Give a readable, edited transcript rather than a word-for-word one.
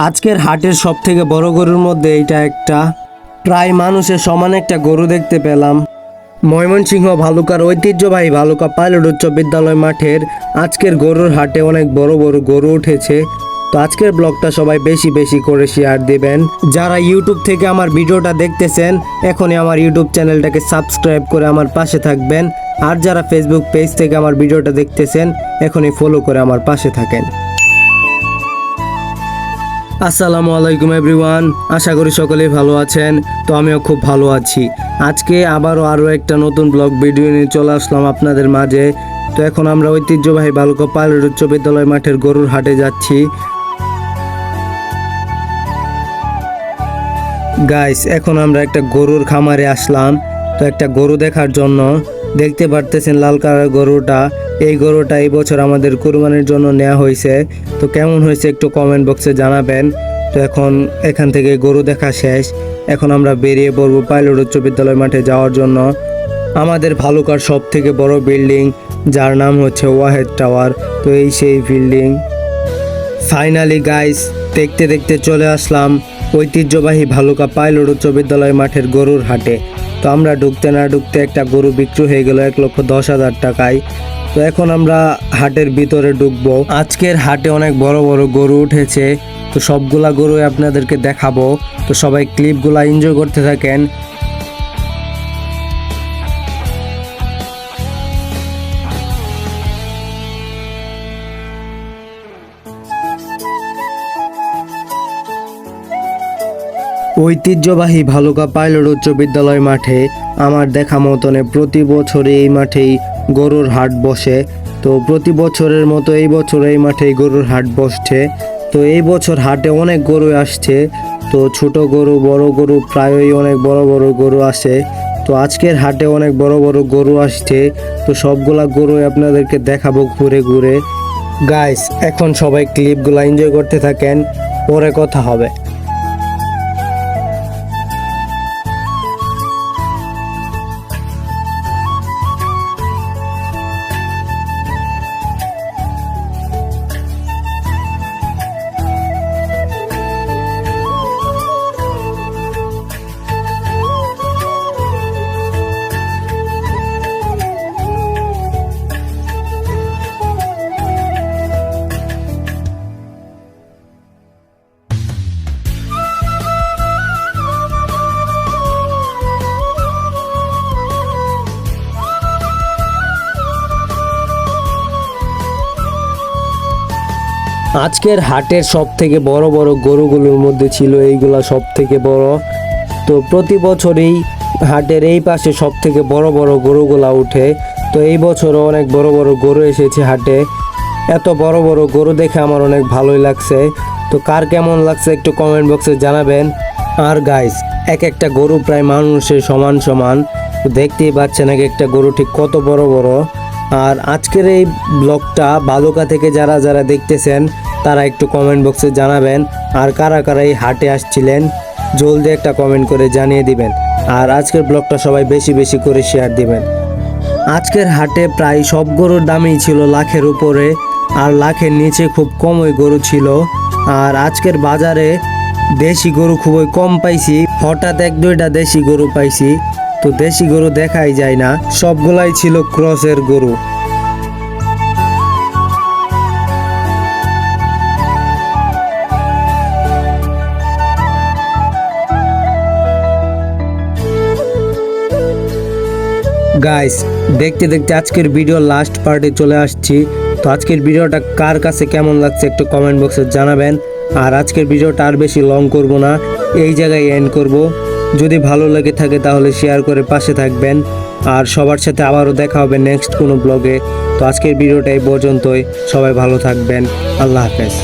আজকের হাটের সব থেকে বড় গরুর মধ্যে এইটা একটা। প্রায় মানুষের সমান একটা গরু দেখতে পেলাম। ময়মনসিংহ ভালুকার ঐতিহ্যবাহী ভালুকা পাইলট উচ্চ বিদ্যালয় মাঠের আজকের গরুর হাটে অনেক বড় বড় গরু উঠেছে। তো আজকের ব্লগটা সবাই বেশি বেশি করে শেয়ার দিবেন। যারা ইউটিউব থেকে আমার ভিডিওটা দেখতেছেন এখনই আমার ইউটিউব চ্যানেলটাকে সাবস্ক্রাইব করে আমার পাশে থাকবেন। আর যারা ফেসবুক পেজ থেকে আমার ভিডিওটা দেখতেছেন এখনই ফলো করে আমার পাশে থাকেন। আসসালামু আলাইকুম এভরিওয়ান, আশা করি সকলেই ভালো আছেন। তো আমিও খুব ভালো আছি। আজকে আরও একটা নতুন ব্লগ ভিডিও নিয়ে চলে আসলাম আপনাদের মাঝে। তো এখন আমরা ঐতিহ্যবাহী ভালুকা পাইলট উচ্চ বিদ্যালয় মাঠের গরুর হাটে যাচ্ছি। গাইস, এখন আমরা একটা গরুর খামারে আসলাম। তো একটা গরু দেখার জন্য। দেখতে পারতেছেন লাল কালার গরুটা। এই গরুটা এই বছর আমাদের কুরবানির জন্য নেওয়া হয়েছে। তো কেমন হয়েছে একটু কমেন্ট বক্সে জানাবেন। তো এখন এখান থেকে গরু দেখা শেষ। এখন আমরা বেরিয়ে পড়বো পাইলট উচ্চ বিদ্যালয় মাঠে যাওয়ার জন্য। আমাদের ভালুকার সব থেকে বড় বিল্ডিং, যার নাম হচ্ছে ওয়াহেদ টাওয়ার। তো এই সেই বিল্ডিং। ফাইনালি গাইস, দেখতে দেখতে চলে আসলাম ঐতিহ্যবাহী ভালুকা পাইলট উচ্চ বিদ্যালয় মাঠের গরুর হাটে। তো আমরা ঢুকতে না ঢুকতে একটা গরু বিক্রি হয়ে গেল 1,10,000 টাকায়। তো এখন আমরা হাটের ভিতরে ঢুকবো। আজকের হাটে অনেক বড় বড় গরু উঠেছে। তো সবগুলা গরু আপনাদেরকে দেখাবো। তো সবাই ক্লিপগুলা এনজয় করতে থাকেন। ঐতিহ্যবাহী ভালুকা পাইলট উচ্চ বিদ্যালয় মাঠে আমার দেখা মতনে প্রতি বছরে এই মাঠেই গরুর হাট বসে। তো প্রতি বছরের মতো এই বছর এই মাঠেই গরুর হাট বসছে। তো এই বছর হাটে অনেক গরু আসছে। তো ছোট গরু বড় গরু প্রায়ই অনেক বড় বড় গরু আসে। তো আজকের হাটে অনেক বড় বড় গরু আসছে। তো সবগুলা গরু আপনাদেরকে দেখাবো ঘুরে ঘুরে। গাইস, এখন সবাই ক্লিপগুলো এনজয় করতে থাকেন, পরে কথা হবে। আজকের হাটের সব থেকে বড় বড় গরুগুলোর মধ্যে ছিল এইগুলা সব থেকে বড়। তো প্রতি বছরই হাটের এই পাশে সব থেকে বড় বড় গরুগুলা উঠে। তো এই বছরও অনেক বড় বড় গরু এসেছে হাটে। এত বড় বড় গরু দেখে আমার অনেক ভালোই লাগছে। তো কার কেমন লাগছে একটু কমেন্ট বক্সে জানাবেন। আর গাইস, এক একটা গরু প্রায় মানুষের সমান সমান। তো দেখতেই পাচ্ছেন এক একটা গরু ঠিক কত বড় বড়। আর আজকের এই ব্লগটা ভালুকা থেকে যারা যারা দেখতেছেন তারা একটু কমেন্ট বক্সে জানাবেন। আর কারা কারা এই হাটে আসছিলেন জলদি একটা কমেন্ট করে জানিয়ে দিবেন। আর আজকের ব্লগটা সবাই বেশি বেশি করে শেয়ার দিবেন। আজকের হাটে প্রায় সব গরুর দামই ছিল লাখের উপরে, আর লাখের নিচে খুব কমই গরু ছিল। আর আজকের বাজারে দেশি গরু খুবই কম পাইছি। হঠাৎ 1-2টা দেশি গরু পাইছি। তো দেশি গরু দেখাই যায় না, সবগুলাই ছিল ক্রসের গরু। গাইস, দেখতে দেখতে আজকের ভিডিও লাস্ট পার্টে চলে আসছি। তো আজকের ভিডিওটা কার কাছে কেমন লাগছে একটু কমেন্ট বক্সে জানাবেন। আর আজকের ভিডিওটা আর বেশি লং করব না, এই জায়গায় এন্ড করব। যদি ভালো লেগে থাকে তাহলে শেয়ার করে পাশে থাকবেন। আর সবার সাথে আবারও দেখা হবে নেক্সট কোনো ব্লগে। তো আজকের ভিডিওটা এই পর্যন্তই। সবাই ভালো থাকবেন। আল্লাহ হাফেজ।